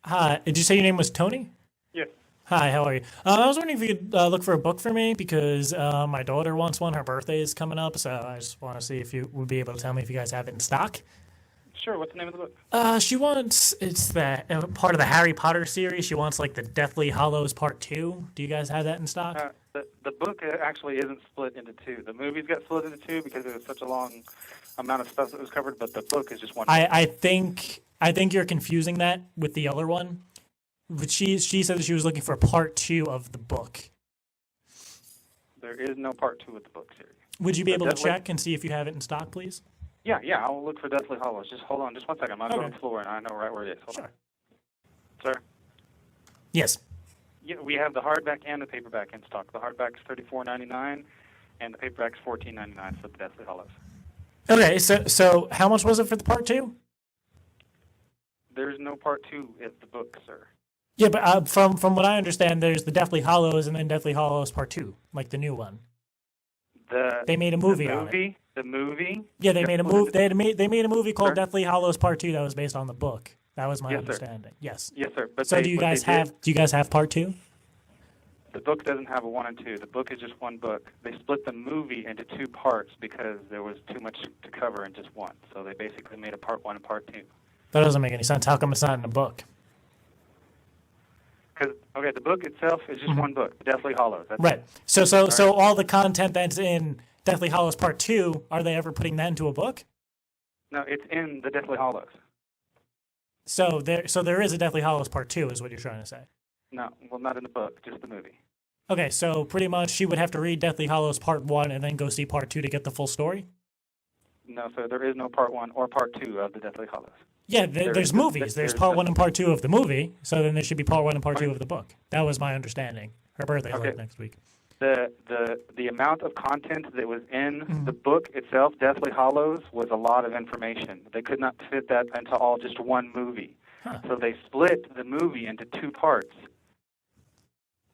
Hi, did you say your name was Tony? Yes. Hi, how are you? I was wondering if you could look for a book for me because my daughter wants one. Her birthday is coming up, so I just want to see if you would be able to tell me if you guys have it in stock. Sure. What's the name of the book? She wants it's that part of the Harry Potter series. She wants like the Deathly Hollows Part Two. Do you guys have that in stock? The book actually isn't split into two. The movies got split into two because it was such a long amount of stuff that was covered, but the book is just one book. I think you're confusing that with the other one. But she said that she was looking for Part Two of the book. There is no part two of the book series. Would you be The able to Deathly, check and see if you have it in stock, please? yeah, I'll look for Deathly Hollows. Just hold on, just one second. I'm gonna go Okay. on the floor and I know right where it is. Hold Sure. on, sir. Yes. Yeah, we have the hardback and the paperback in stock. The hardback is $34.99, and the paperback is $14.99 for the Deathly Hollows. Okay, so how much was it for the Part Two? There's no part two of the book, sir. Yeah, but from what I understand, there's the Deathly Hollows and then Deathly Hollows Part Two, like the new one. They made a movie on it. The movie. Yeah, they got made a split movie. into- They made a movie called Sir? Deathly Hollows Part Two that was based on the book. That was my Yes, sir. understanding. Yes. Yes, sir. But So they, do you what they guys did- have Part Two? The book doesn't have a one and two. The book is just one book. They split the movie into two parts because there was too much to cover in just one. So they basically made a part one and part two. That doesn't make any sense. How come it's not in the book? Because the book itself is just one book, Deathly Hollows. That's Right. it. So all the content that's in Deathly Hollows Part Two, are they ever putting that into a book? No, it's in the Deathly Hollows. So there is a Deathly Hollows Part Two, is what you're trying to say. No, well, not in the book, just the movie. Okay, so pretty much she would have to read Deathly Hollows Part One and then go see Part Two to get the full story. No, so there is no part one or part two of the Deathly Hollows. Yeah, There there's is- movies. There's there's Part the- One and Part Two of the movie. So then there should be Part One and Part Two of the book. That was my understanding. Her birthday's Okay. like next week. The amount of content that was in the book itself, Deathly Hollows, was a lot of information. They could not fit that into all just one movie. Huh. So they split the movie into two parts.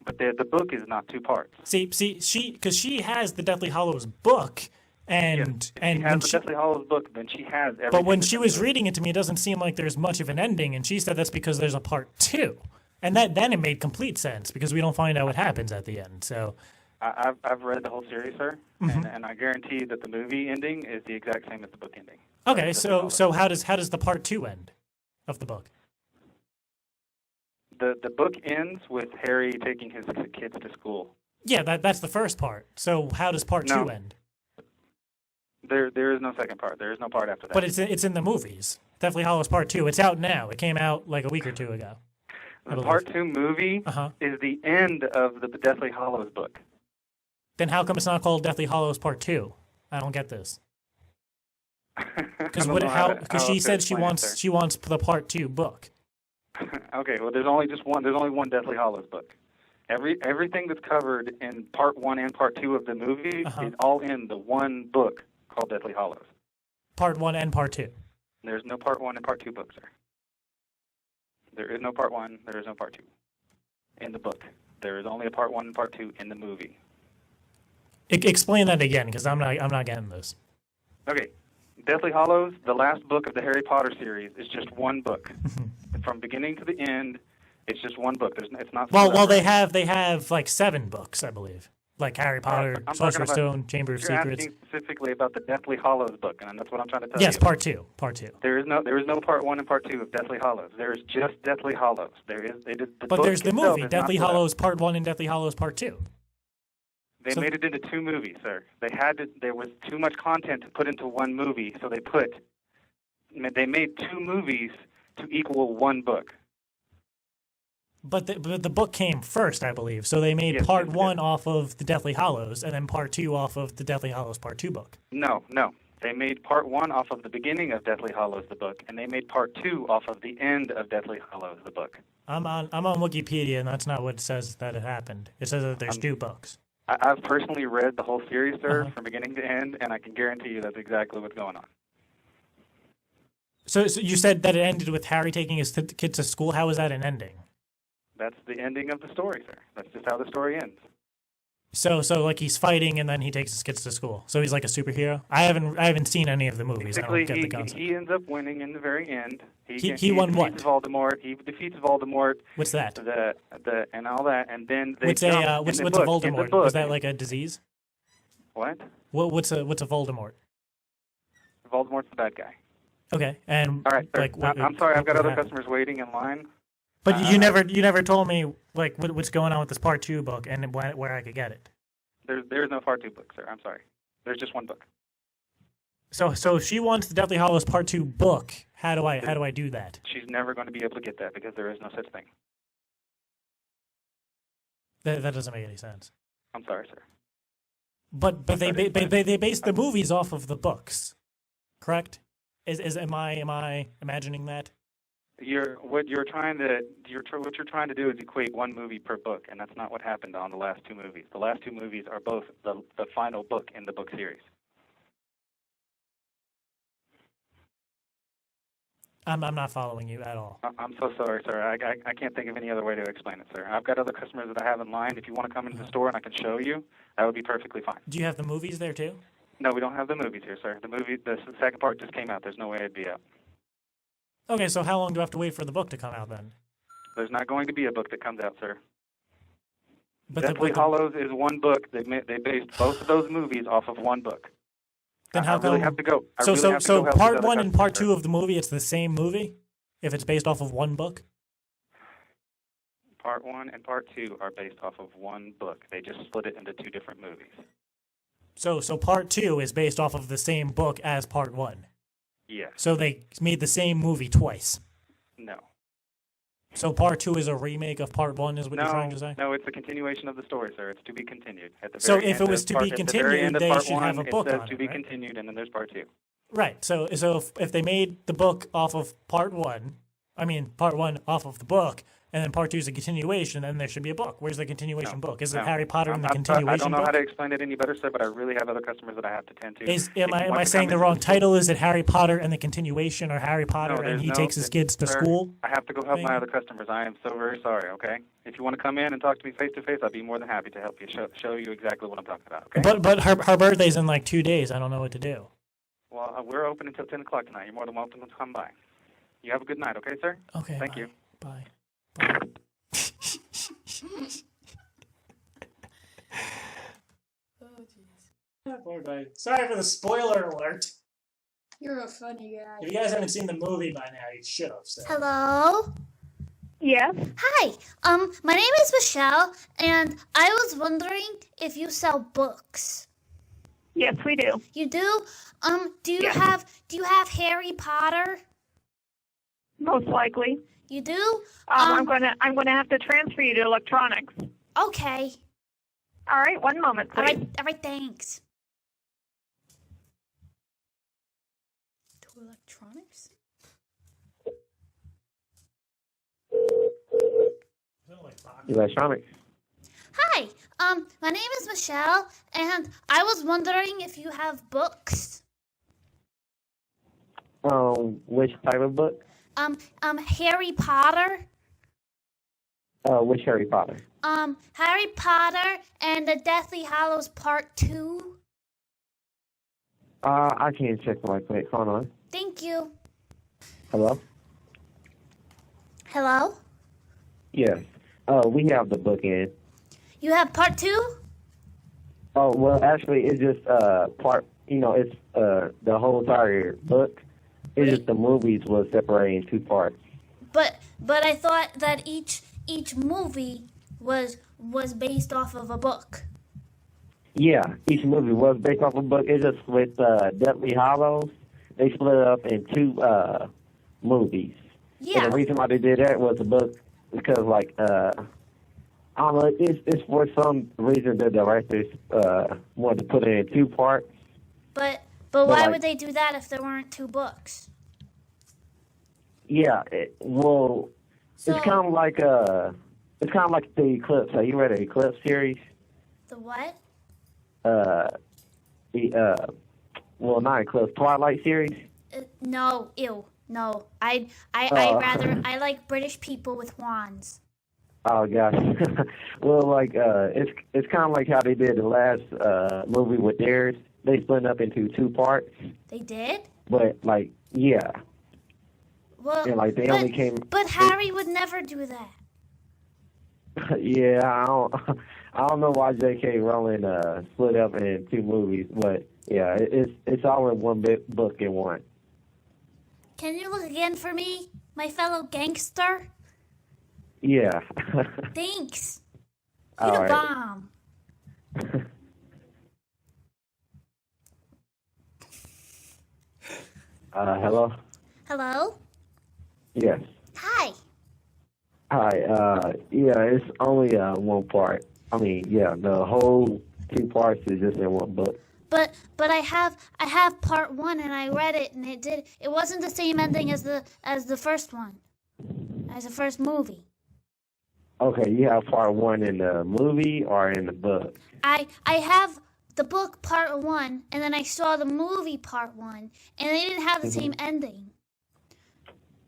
But the book is not two parts. See, because she has the Deathly Hollows book, and If and she when has the she, Deathly Hollows book, then she has everything. but when that's she in the was movie. reading it to me, it doesn't seem like there's much of an ending, and she said that's because there's a Part Two, and that then it made complete sense because we don't find out what happens at the end. So I've read the whole series, sir, and I guarantee that the movie ending is the exact same as the book ending. okay, Deathly so Hollows. so how does the Part Two end of the book? The book ends with Harry taking his kids to school. Yeah, that's the first part. So how does Part No. Two end? There is no second part. There is no part after that. But it's in the movies. Deathly Hollows Part Two. It's out now. It came out like a week or two ago. I The believe. part two movie Uh-huh. is the end of the Deathly Hollows book. Then how come it's not called Deathly Hollows Part Two? I don't get this. Because she said she wants the Part Two book. Okay, well, there's only one. There's only one Deathly Hollows book. Everything that's covered in part one and part two of the movie Uh-huh. is all in the one book called Deathly Hollows. Part One and Part Two. There's no part one and part two books, sir. There is no part one. There is no part two in the book. There is only a part one and part two in the movie. Explain that again, because I'm not getting this. Okay, Deathly Hollows, the last book of the Harry Potter series, is just one book. From beginning to the end, it's just one book. It's not. Well, split up. they have like 7 books, I believe, like Harry Potter, I'm talking Sorcerer's about- Stone, Chamber of You're Secrets. asking specifically about the Deathly Hollows book, and that's what I'm trying to tell Yes, you. Part Two. Part Two. There is no part one and part two of Deathly Hollows. There is just Deathly Hollows. But book there's the itself movie, is not Deathly split up. Hollows Part One and Deathly Hollows Part Two. They So- made it into two movies, sir. There was too much content to put into one movie, so they made two movies to equal one book. But the book came first, I believe. So they made Yes, Part yes, One yes. off of the Deathly Hollows, and then Part Two off of the Deathly Hollows Part Two book. No. They made part one off of the beginning of Deathly Hollows, the book, and they made part two off of the end of Deathly Hollows, the book. I'm on Wikipedia, and that's not what it says that it happened. It says that there's 2 books. I've personally read the whole series, sir, Uh-huh. from beginning to end, and I can guarantee you that's exactly what's going on. So you said that it ended with Harry taking his kids to school. How is that an ending? That's the ending of the story, sir. That's just how the story ends. So like he's fighting and then he takes his kids to school. So he's like a superhero. I haven't seen any of the movies. Basically, I don't get the concept. he ends up winning in the very end. He won what? Voldemort. He defeats Voldemort. What's that? The and all that, and then they what's a Voldemort? Is that like a disease? What? What's a Voldemort? Voldemort's the bad guy. Okay, and all right. Like, I'm sorry, I've got other happened? customers waiting in line. But you never told me like what's going on with this Part 2 book and where I could get it. There's no Part 2 book, sir. I'm sorry. There's just one book. So if she wants the Deathly Hallows Part 2 book, how do I do that? She's never going to be able to get that because there is no such thing. That doesn't make any sense. I'm sorry, sir. But they base the movies off of the books, correct? Am I imagining that? What you're trying to do is equate one movie per book, and that's not what happened on the last two movies. The last two movies are both the final book in the book series. I'm not following you at all. I'm so sorry, sir. I can't think of any other way to explain it, sir. I've got other customers that I have in line. If you want to come into the store and I can show you, that would be perfectly fine. Do you have the movies there too? No, we don't have the movies here, sir. The second part just came out. There's no way it'd be out. Okay, so how long do I have to wait for the book to come out then? There's not going to be a book that comes out, sir. But Deathly Hallows is one book. They based both of those movies off of one book. Then how come? I really have to go. So part 1 and part 2 of the movie, it's the same movie, if it's based off of one book. Part 1 and part 2 are based off of one book. They just split it into two different movies. So part 2 is based off of the same book as part 1. Yes. So they made the same movie twice. No. So part 2 is a remake of part 1, is what you're trying to say? No, it's a continuation of the story, sir. It's to be continued. So if it was to be continued, they should have a book on it, to be continued, and then there's part 2. Right. So if they made the book off of part 1, part 1 off of the book, and then part 2 is a continuation, then there should be a book. Where's the continuation book? Is it Harry Potter in the continuation I don't know book? how to explain it any better, sir, but I really have other customers that I have to tend to. Am I saying the wrong title? Is it Harry Potter and the continuation, or Harry Potter and he takes his kids to school? I have to go help my other customers. I am so very sorry, okay? If you want to come in and talk to me face to face, I'd be more than happy to help you show you exactly what I'm talking about, okay? But her birthday's in like 2 days. I don't know what to do. Well, we're open until 10 o'clock tonight. You're more than welcome to come by. You have a good night, okay, sir? Okay. Thank you. Bye. Oh, jeez. Poor guy. Sorry for the spoiler alert. You're a funny guy. If you guys haven't seen the movie by now, you should have. So. Hello? Yes. Hi. My name is Michelle, and I was wondering if you sell books. Yes, we do. You do? Do you Yes. have Harry Potter? Most likely. You do? I'm gonna have to transfer you to electronics. Okay. All right, one moment, please. All right, thanks. To electronics? Electronics. Hi. My name is Michelle, and I was wondering if you have books. Which type of book? Harry Potter. Which Harry Potter? Harry Potter and the Deathly Hallows Part 2. I can't check right quick. Hold on. Thank you. Hello? Hello? Yes. We have the book in. You have Part 2? Oh, well, actually, it's just, it's, the whole entire book. It's just the movies was separated in two parts. But I thought that each movie was based off of a book. Yeah, each movie was based off a book. It's just with, Deathly Hallows, they split it up in two, movies. Yeah. And the reason why they did that was the book, because, like, I don't know, it's for some reason the directors, wanted to put it in two parts. But why would they do that if there weren't two books? Yeah, it's kind of like the Eclipse. Have you read the Eclipse series? The what? Not Eclipse, Twilight series. No, ew, no. I like British people with wands. Oh gosh. Well, like it's kind of like how they did the last movie with theirs. They split up into two parts, They did? but like yeah, Well, and like they only came. but Harry would never do that. Yeah, I don't know why J.K. Rowling split up in two movies, but yeah, it's all in one book in one. Can you look again for me, my fellow gangster? Yeah. Thanks. You All the right. bomb. Hello. Hello? Yes. Hi. Hi. Yeah, it's only one part. I mean, yeah, the whole two parts is just in one book. But I have part 1 and I read it and it wasn't the same ending as the first one. As the first movie. Okay, you have part 1 in the movie or in the book? I have the book part 1 and then I saw the movie part 1 and they didn't have the same ending.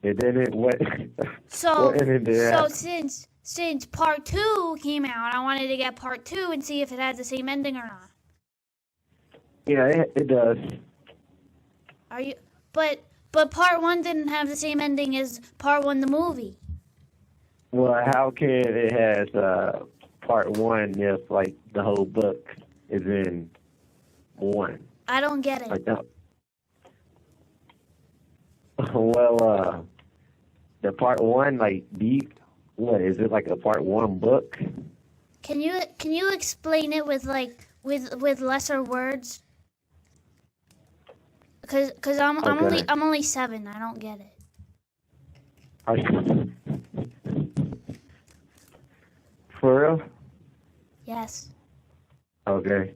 And then it what? So what ending did it have? since part 2 came out, I wanted to get part 2 and see if it had the same ending or not. Yeah, it does. Are you but part 1 didn't have the same ending as part 1 the movie. Well, how can it has part 1 if like the whole book is in one? I don't get it. Like that. Well, the part 1, like, what is it, like a part 1 book? Can you explain it with with lesser words? Cause I'm Okay. only 7. I don't get it. For real? Yes. Okay.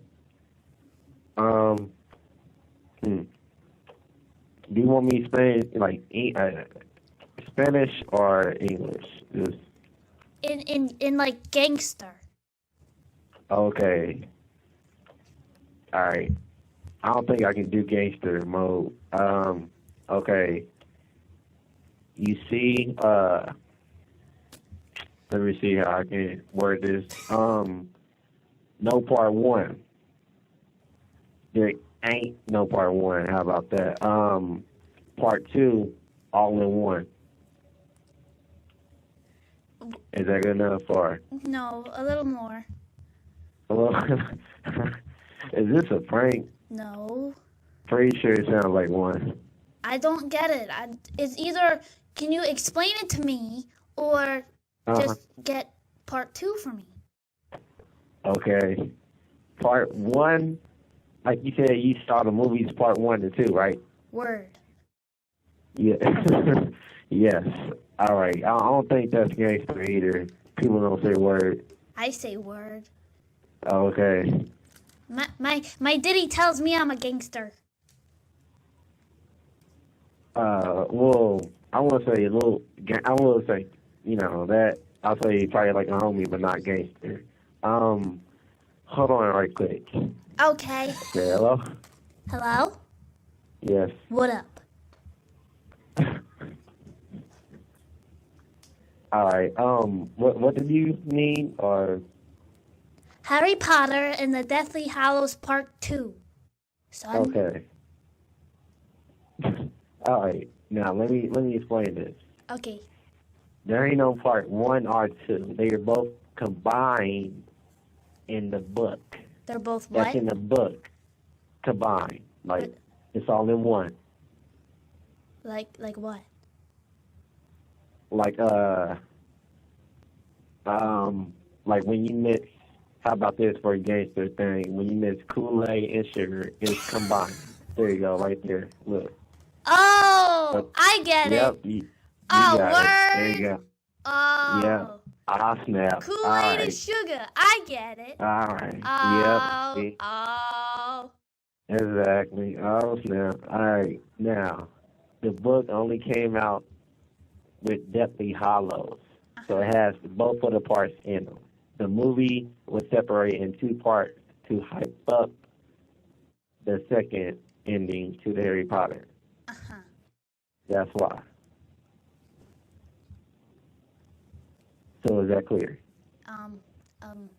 Do you want me to explain like Spanish or English? Just In like gangster. okay. All right. I don't think I can do gangster mode. Okay. You see, let me see how I can word this. No part 1. There ain't no part 1. How about that? Part 2, all in one. Is that good enough or? No, a little more. Well, is this a prank? No. Pretty sure it sounds like one. I don't get it. It's either can you explain it to me or just get part 2 for me. Okay. Part 1, like you said, you saw the movies part 1 and 2, right? Word. Yeah. Yes. All right. I don't think that's gangster either. People don't say word. I say word. Okay. My ditty tells me I'm a gangster. Well, I want to say I will say, that I'll say probably like a homie, but not gangster. Hold on right quick. Okay. Okay, hello? Hello? Yes. What up? All right. What did you need or? Harry Potter and the Deathly Hallows Part 2. Son. Okay. All right. Now let me explain this. Okay. There ain't no part 1 or 2. They are both combined in the book. They're both what? That's in the book. Combined. Like it's all in one. Like what? Like like when you mix, how about this for a gangster thing? When you mix Kool-Aid and sugar, it's combined. There you go, right there. Look. Oh, I get Yep. it. You Oh, got word. it. There you go. Oh. Yeah. Ah, snap. Kool-Aid All right. and sugar. I get it. All right. Oh. Yep. See? Oh. Exactly. Oh, snap. All right. Now, the book only came out with Deathly Hollows. So it has both of the parts in them. The movie was separated in two parts to hype up the second ending to the Harry Potter. Uh-huh. That's why. So is that clear? Um, um,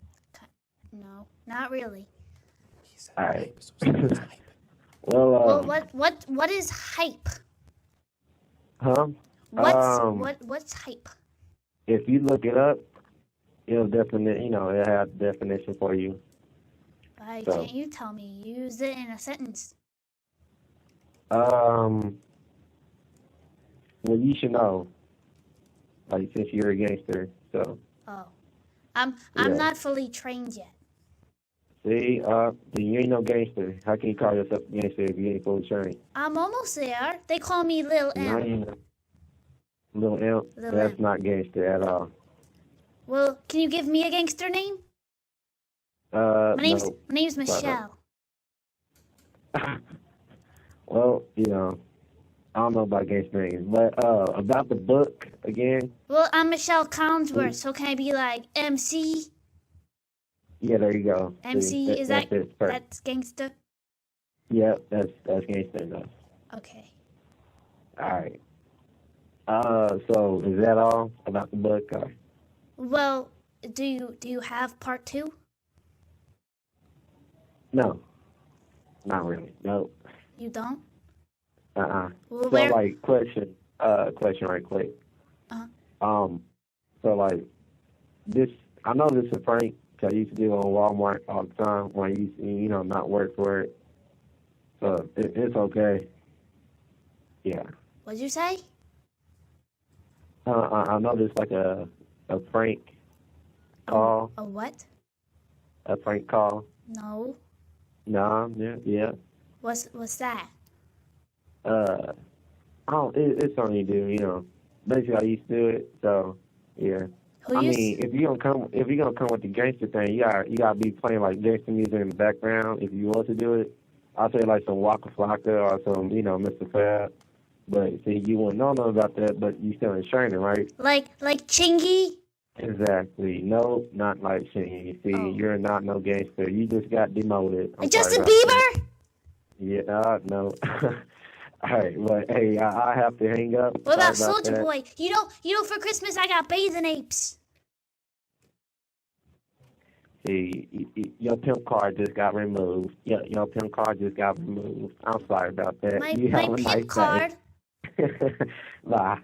no, not really. All right. Well, Well, what is hype? huh? What's hype? If you look it up, it'll it'll have definition for you. Why So, can't you tell me? Use it in a sentence. well, you should know, like, since you're a gangster. So, Oh, I'm yeah. not fully trained yet. See, then you ain't no gangster. How can you call yourself a gangster if you ain't fully trained? I'm almost there. They call me Lil No, M. you ain't. Little imp, Lil that's M. not gangster at all. Well, can you give me a gangster name? No. My name's Sorry. Michelle. Well, I don't know about gangster names, but about the book again. Well, I'm Michelle Collinsworth, so can I be like MC? Yeah, there you go. MC, See, is that's it. Perfect. that's gangster? Yep, that's gangster enough. Okay. All right. So is that all about the book? Well, do you have part 2? No, not really. No. You don't? Well, Well, so where? like question right quick. Uh-huh. So like this, I know this is a prank 'cause I used to do it on Walmart all the time when I used to, not work for it. So it's okay. Yeah. What'd you say? I know this like a prank call. A what? A prank call. No. Nah, yeah. What's that? It's something you do, Basically, I used to do it, so yeah. Who I you mean, if you're gonna come with the gangster thing, you gotta be playing like gangster music in the background. If you want to do it, I'll say like some Waka Flocka or some, Mr. Fab. But see, you wouldn't know nothing about that, but you still in training, right? Like Chingy? Exactly. No, not like Shingy. See, Oh. you're not no gangster. You just got demoted. I'm Justin sorry about that. Bieber? Yeah, no. All right, but hey, I have to hang up. What about Sorry Soldier that. Boy? You know, for Christmas I got bathing apes. See, your pimp card just got removed. Your pimp card just got removed. I'm sorry about that. My You have a pimp nice card. day. Bye.